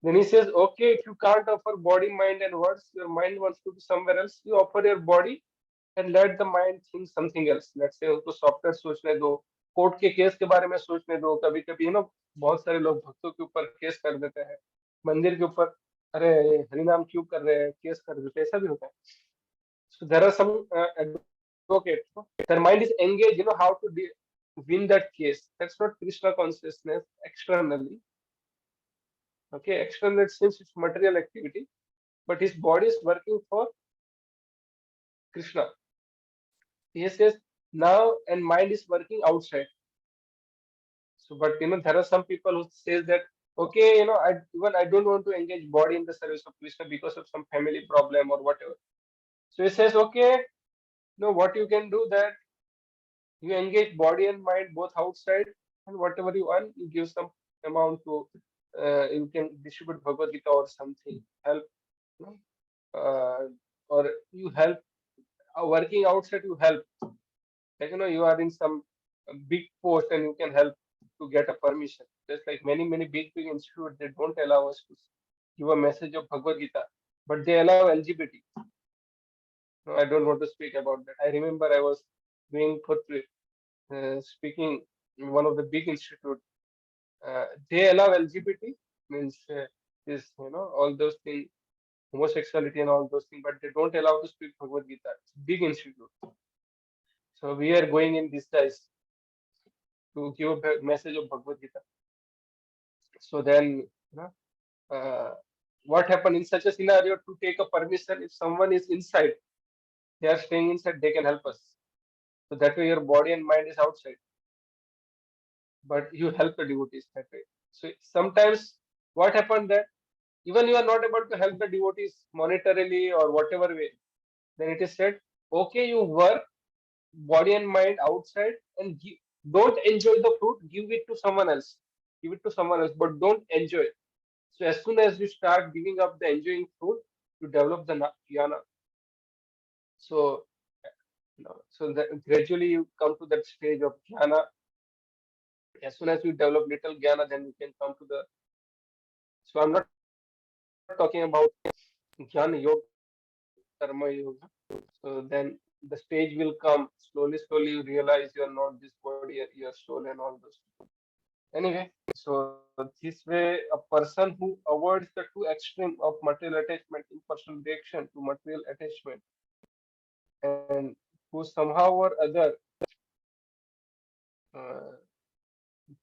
Then he says, okay, if you can't offer body, mind, and words, your mind wants to be somewhere else, you offer your body and let the mind think something else. Let's say उनको software सोचने दो, court के case के बारे में सोचने दो, कभी कभी बहुत सारे लोग भक्तों के ऊपर केस कर देते हैं, मंदिर के ऊपर, अरे हरिनाम क्यों कर रहे हैं, केस कर देते हैं, ऐसा भी होता है. So there are some advocates, their mind is engaged, how to win that case. That's not Krishna consciousness externally. Okay, externally it seems it's material activity, but his body is working for Krishna. He says now, and mind is working outside. So, but there are some people who says that, okay, I don't want to engage body in the service of Krishna because of some family problem or whatever. So he says, okay, what you can do, that you engage body and mind both outside, and whatever you earn, you give some amount to, you can distribute Bhagavad Gita or something, help, you know, or you help, working outside, you help. Like, you are in some big post and you can help to get a permission. Just like many big institutes, they don't allow us to give a message of Bhagavad Gita, but they allow LGBT. No, I don't want to speak about that. I remember I was doing poetry, speaking in one of the big institute. They allow LGBT, means this, all those things, homosexuality and all those things, but they don't allow to speak Bhagavad Gita. It's a big institute. So we are going in disguise to give a message of Bhagavad Gita. So then, uh, what happened in such a scenario? To take a permission, if someone is inside, they are staying inside, they can help us. So that way, your body and mind is outside, but you help the devotees that way. So sometimes, what happened that even you are not able to help the devotees monetarily or whatever way, then it is said, okay, you work body and mind outside and don't enjoy the fruit, give it to someone else. Give it to someone else, but don't enjoy it. So as soon as you start giving up the enjoying fruit, you develop the jnana. So, so that gradually you come to that stage of jnana. As soon as you develop little jnana, then you can come to the. So I'm not talking about jnana yoga, karma yoga. So then the stage will come slowly. Slowly you realize you are not this body, your soul, and all those. Anyway, so this way, a person who avoids the two extreme of material attachment, impersonal reaction to material attachment, and who somehow or other uh,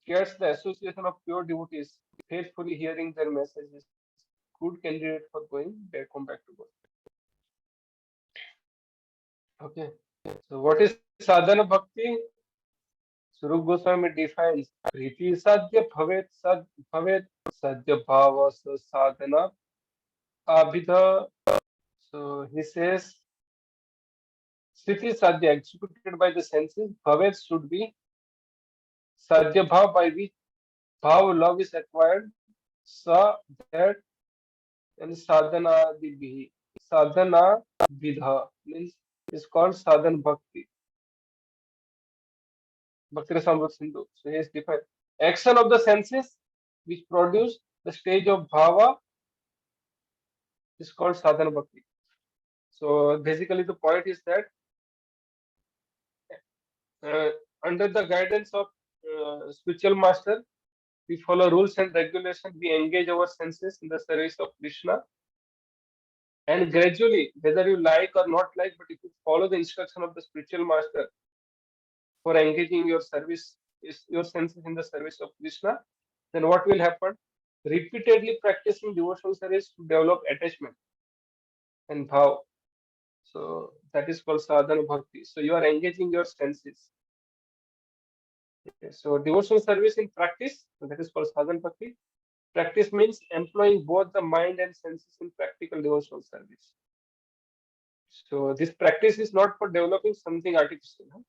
gets the association of pure devotees, faithfully hearing their messages, good candidate for going back home, back to God. Okay. So what is sadhana bhakti? Surup Goswami defines Priti sadhya bhavet sadhya bhava sadhana abhidha. So he says Sthiti sadhya executed by the senses, bhavet should be sadhya bhav by which bhav love is acquired, sa that, and sadhana dibhi. Sadhana vidha means is called sadhan bhakti. Bhakti Rasamrita Sindhu. So he is defined action of the senses which produce the stage of bhava is called sadhana bhakti. So basically, the point is that uh, under the guidance of spiritual master, we follow rules and regulations. We engage our senses in the service of Krishna, and gradually, whether you like or not like, but if you follow the instruction of the spiritual master for engaging your service, is your senses in the service of Krishna, then what will happen? Repeatedly practicing devotional service to develop attachment and bhav. So that is called sadhana bhakti. So you are engaging your senses. Okay, so devotional service in practice, so that is called sadhana bhakti. Practice means employing both the mind and senses in practical devotional service. So this practice is not for developing something artificial, huh?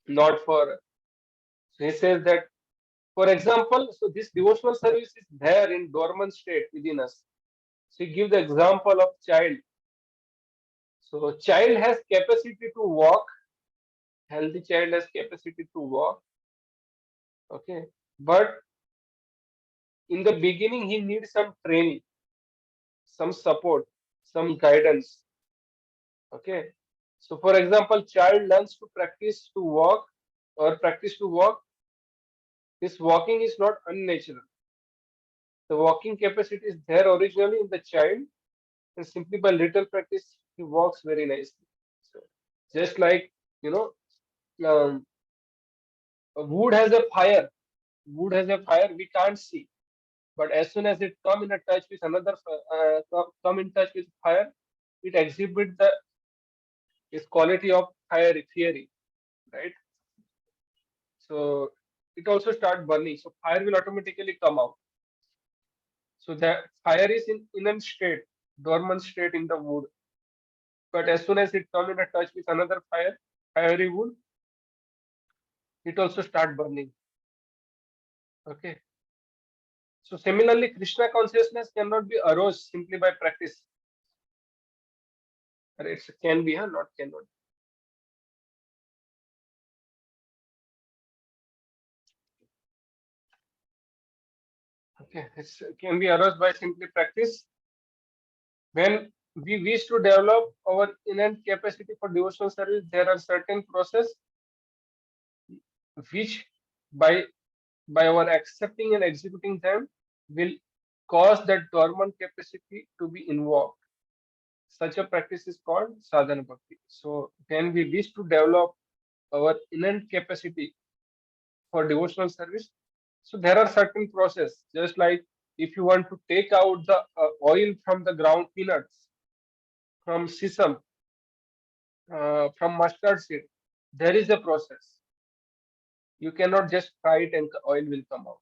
Not for. So he says that For example, so this devotional service is there in dormant state within us. So give the example of child. So child has capacity to walk. Healthy child has capacity to walk. Okay, but in the beginning he needs some training, some support, some guidance. Okay, so for example, child learns to practice to walk or practice to walk. This walking is not unnatural. The walking capacity is there originally in the child, and simply by little practice, he walks very nicely. So, just like you know, a wood has a fire. Wood has a fire we can't see, but as soon as it come in a touch with another, come in touch with fire, it exhibits the its quality of fire theory, right? So it also start burning. So fire will automatically come out. So the fire is in inert state, dormant state in the wood. But as soon as it come in a touch with another fire, fiery wood, it also start burning. Okay. So similarly, Krishna consciousness cannot be aroused simply by practice. It can be, huh? Not cannot. Okay, it can be aroused by simply practice. When we wish to develop our innate capacity for devotional service, there are certain process which by our accepting and executing them will cause that dormant capacity to be invoked. Such a practice is called sadhana bhakti. So when we wish to develop our innate capacity for devotional service, so there are certain process. Just like if you want to take out the oil from the ground peanuts, from sesame, from mustard seed, there is a process. You cannot just fry it and oil will come out.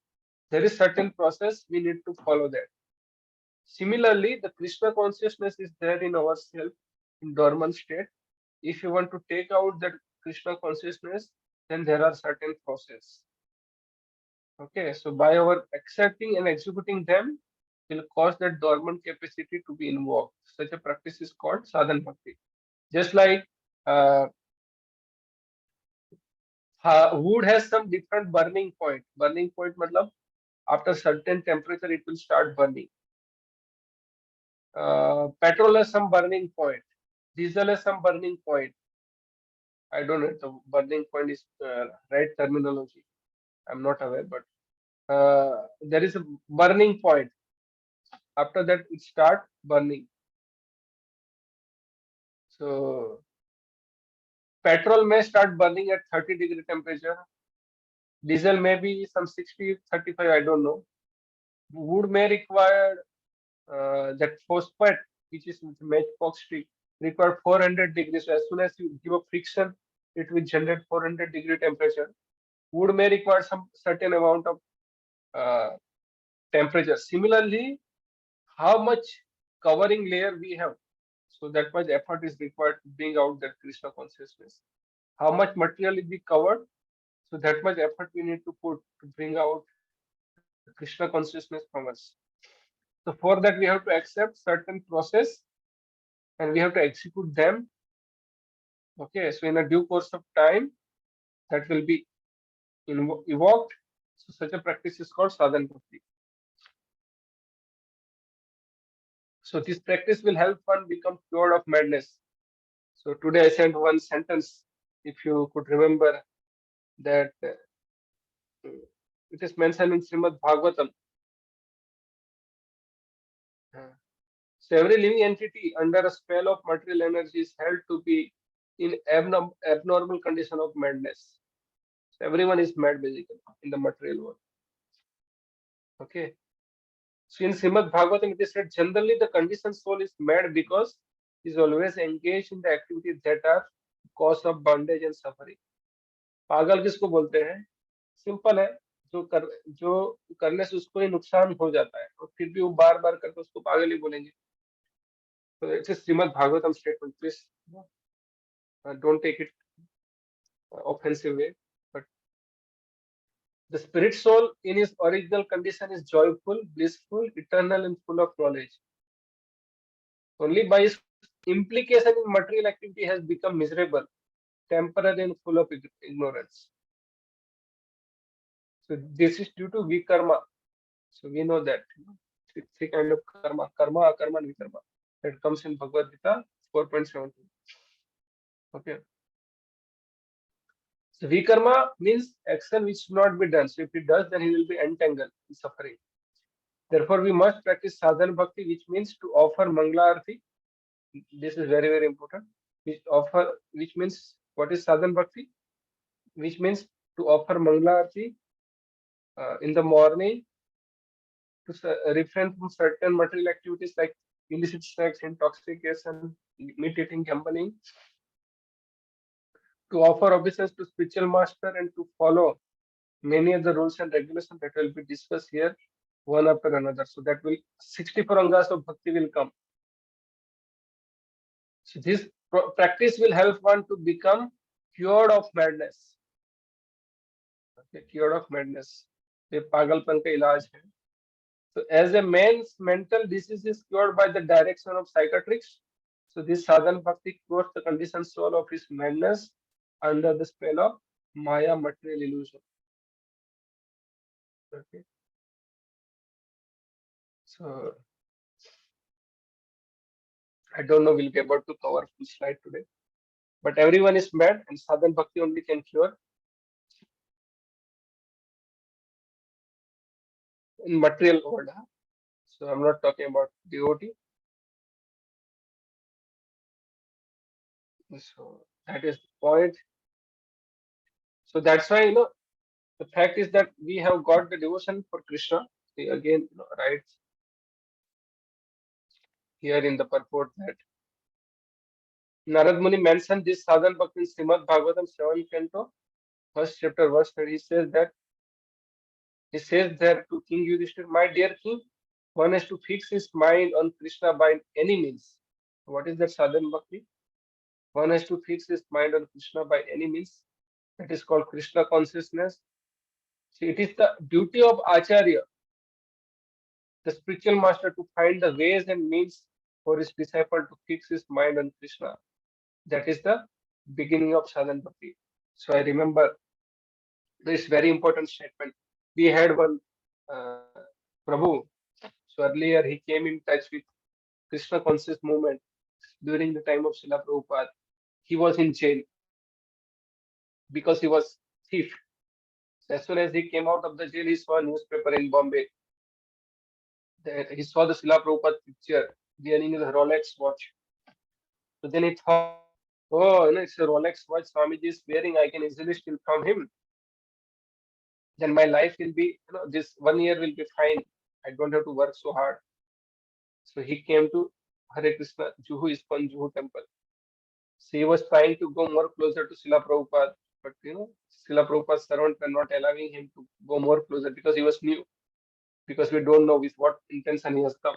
There is certain process we need to follow that. Similarly, the Krishna consciousness is there in ourselves in dormant state. If you want to take out that Krishna consciousness, then there are certain process. Okay, so by our accepting and executing them will cause that dormant capacity to be invoked. Such a practice is called sadhana bhakti. Just like uh, wood has some different burning point. Burning point matlab after certain temperature it will start burning. Petrol has some burning point. Diesel has some burning point. I don't know if the burning point is right terminology. I'm not aware, but there is a burning point. After that, it start burning. So petrol may start burning at 30-degree temperature. Diesel may be some 60, 35. I don't know. Wood may require that phosphate, which is matchbox stick, require 400 degrees. So as soon as you give a friction, it will generate 400-degree temperature. Wood may require some certain amount of uh, temperature. Similarly, how much covering layer we have, so that much effort is required to bring out that Krishna consciousness. How much material will be covered, so that much effort we need to put to bring out the Krishna consciousness from us. So for that we have to accept certain process and we have to execute them. Okay, so in a due course of time that will be evoked. So such a practice is called sadhana bhakti. So this practice will help one become cured of madness. So today I sent one sentence, if you could remember that it is mentioned in Srimad Bhagavatam. Uh, So every living entity under a spell of material energy is held to be in abnormal condition of madness. So everyone is mad basically in the material world. Okay. So in Srimad Bhagavatam it is said generally the conditioned soul is mad because he is always engaged in the activities that are cause of bondage and suffering. पागल किसको बोलते हैं? Simple है, जो करने से उसको ही नुकसान हो जाता है और फिर भी वो बार बार करके उसको पागल ही बोलेंगे. So it's a Srimad Bhagavatam statement. Please don't take it offensive way. But The spirit soul in its original condition is joyful, blissful, eternal, and full of knowledge. Only by its implication in material activity has become miserable, temporary, and full of ignorance. So this is due to vikarma. So we know that three kind of karma: karma, akarma, and vikarma. That comes in Bhagavad Gita 4.17. Okay. So vikarma means action which should not be done. So if he does, then he will be entangled in suffering. Therefore, we must practice sadhana bhakti, which means to offer mangala arati. This is very, very important. Which means what is sadhana bhakti? Which means to offer mangala arati in the morning, to refrain from certain material activities like illicit sex, intoxication, meat eating, gambling, to offer obeisance to spiritual master, and to follow many of the rules and regulations that will be discussed here one after another. So that will 64 angas of bhakti will come. So this practice will help one to become cured of madness. Okay, cured of madness. ये पागलपन का इलाज है. So as a man's mental disease is cured by the direction of psychiatrists, so this sadhana bhakti cures the conditioned soul of his madness under the spell of Maya material illusion. Okay. So I don't know we'll be able to cover full slide today, but everyone is mad, and sadhana bhakti only can cure in material world. Huh? So I'm not talking about devotee. So that is the point. So that's why the fact is that we have got the devotion for Krishna. See again, right here in the purport that Narad Muni mentioned this sadhana bhakti in Srimad Bhagavatam 7th canto, first chapter, verse 3. He says there to King Yudhishthira, my dear king, one has to fix his mind on Krishna by any means. What is that sadhana bhakti? One has to fix his mind on Krishna by any means. That is called Krishna consciousness. See, it is the duty of Acharya, the spiritual master, to find the ways and means for his disciple to fix his mind on Krishna. That is the beginning of sadhana bhakti. So I remember this very important statement. We had one uh, Prabhu. So earlier he came in touch with Krishna conscious movement during the time of Srila Prabhupada. He was in jail because he was thief. So as soon as he came out of the jail, he saw a newspaper in Bombay. He saw the Srila Prabhupada picture wearing his Rolex watch. So then he thought, oh, it's a Rolex watch Swamiji is wearing. I can easily steal from him. Then my life will be, this 1 year will be fine. I don't have to work so hard. So he came to Hare Krishna Juhu Ispan Juhu temple. So he was trying to go more closer to Srila Prabhupada, but Srila Prabhupada's servant were not allowing him to go more closer because he was new, because we don't know with what intention he has come.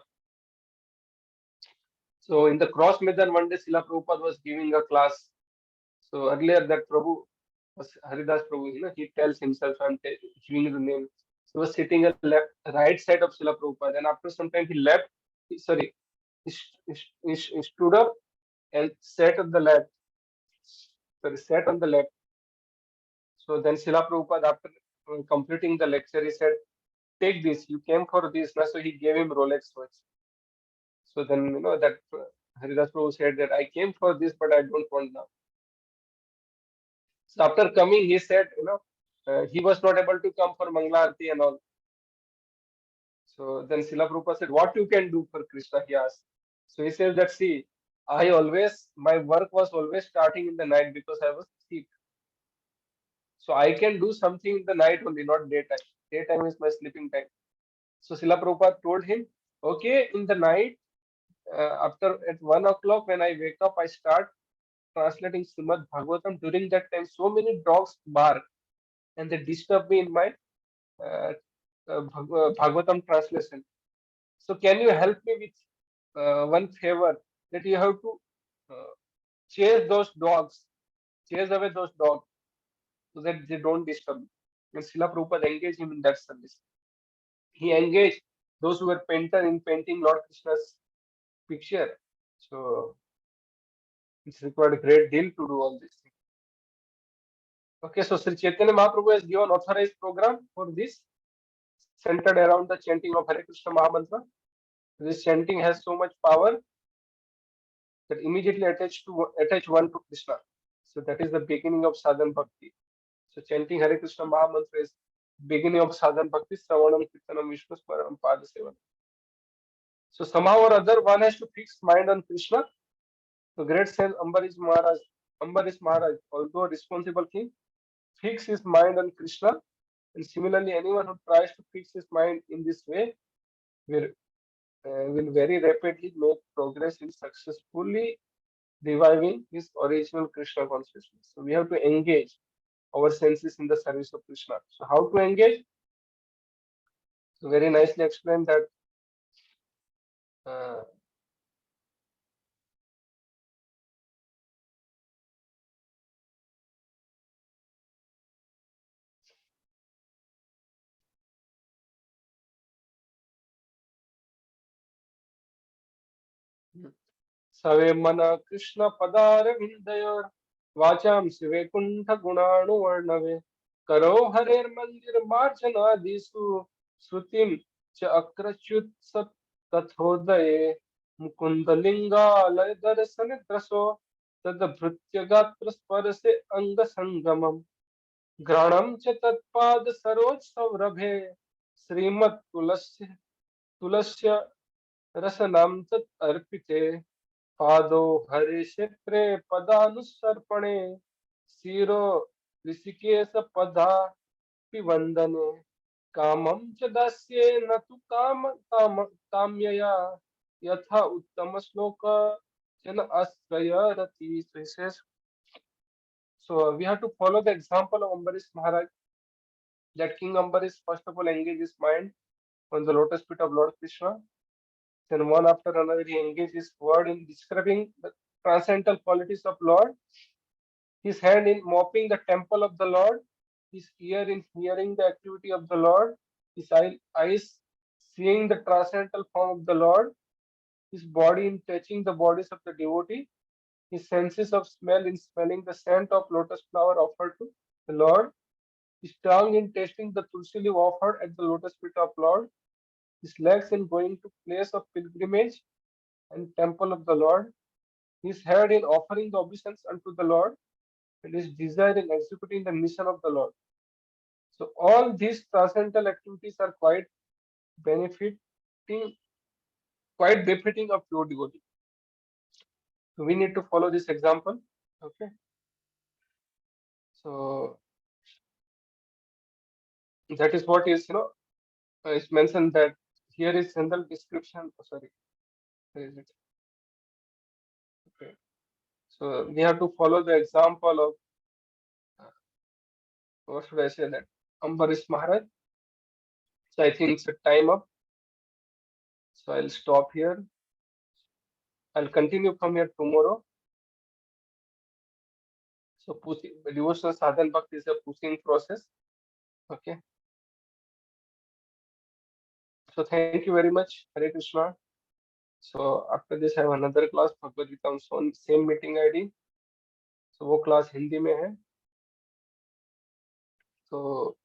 So in the cross Maidan one day, Srila Prabhupada was giving a class. So earlier that Prabhu was Haridas Prabhu, he tells himself, I'm giving you the name. So he was sitting at left, right side of Srila Prabhupada, and after some time he left. Sorry, he stood up and sat on the left. Sorry, sat on the left. So then Srila Prabhupada, after completing the lecture, he said, "Take this. You came for this." So he gave him Rolex watch. So then that Haridas Prabhu said that I came for this, but I don't want now. So after coming, he said, he was not able to come for Mangala Arati and all. So then Srila Prabhupada said, what you can do for Krishna, he asked. So he says that, see, my work was always starting in the night because I was sick. So I can do something in the night only, not daytime. Daytime is my sleeping time. So Srila Prabhupada told him, okay, in the night, after at 1 o'clock when I wake up, I start translating Srimad Bhagavatam. During that time, so many dogs bark and they disturb me in my uh, Bhagavatam translation. So can you help me with one favor, that you have to uh, chase those dogs, chase away those dogs so that they don't disturb me. and Srila Prabhupada engaged him in that service. He engaged those who were painter in painting Lord Krishna's picture. So it's required a great deal to do all this thing. Okay, so Sri Chaitanya Mahaprabhu has given authorized program for this, centered around the chanting of Hare Krishna Mahamantra. This chanting has so much power that immediately attach one to Krishna. So that is the beginning of Sadhana Bhakti. So chanting Hare Krishna Mahamantra is beginning of Sadhana Bhakti, Sravanam, Kirtanam, Vishnu Smaranam, Padasevanam. So somehow or other one has to fix mind on Krishna. So great says Ambarish Maharaj, although responsible king, fix his mind on Krishna. And similarly, anyone who tries to fix his mind in this way will very rapidly make progress in successfully reviving his original Krishna consciousness. So we have to engage our senses in the service of Krishna. So how to engage? So very nicely explained that uh, सवे मन कृष्ण पदार विंदयोर वाचाम शिवे कुंठ गुणाणु वर्णवे करो हरेर मंदिर मार्जनादिषु श्रुतिम च अक्रच्युत तथोदये मुकुंद लिंगालय दर्शन द्रसो तदभृत्य गात्र स्पर्शे अंग संगमम घ्राणम च तत्पाद सरोज सौरभे श्रीमत् तुलस्य रसनाम तत् अर्पिते पादो हरे क्षेत्रे पदानुसर्पणे शिरो ऋषिकेश पदापि वंदने कामं च दास्ये न तु काम्यया यथा उत्तम श्लोक जन आश्रय रति. So he says, so we have to follow the example of Ambarish Maharaj. That King Ambarish first of all engaged his mind on the lotus feet of Lord Krishna. Then one after another he engaged his word in describing the transcendental qualities of Lord, his hand in mopping the temple of the Lord, his ear in hearing the activity of the Lord, his eyes seeing the transcendental form of the Lord, his body in touching the bodies of the devotee, his senses of smell in smelling the scent of lotus flower offered to the Lord, his tongue in tasting the tulsi leaf offered at the lotus feet of Lord, his legs in going to place of pilgrimage and temple of the Lord, his head in offering the obeisance unto the Lord, and his desire in executing the mission of the Lord. So all these transcendental activities are benefiting, quite befitting of pure devotee. So we need to follow this example. Okay. So that is what is it's mentioned that here is general description. Oh, sorry, where is it? Okay. So we have to follow the example of what should I say that Ambarish Maharaj. So I think it's a time up. So I'll stop here. I'll continue from here tomorrow. So pushing devotional sadhana bhakti is a pushing process. Okay. So thank you very much. Hare Krishna. So after this I have another class Bhagavad Gita on same meeting ID. So वो class Hindi में है. So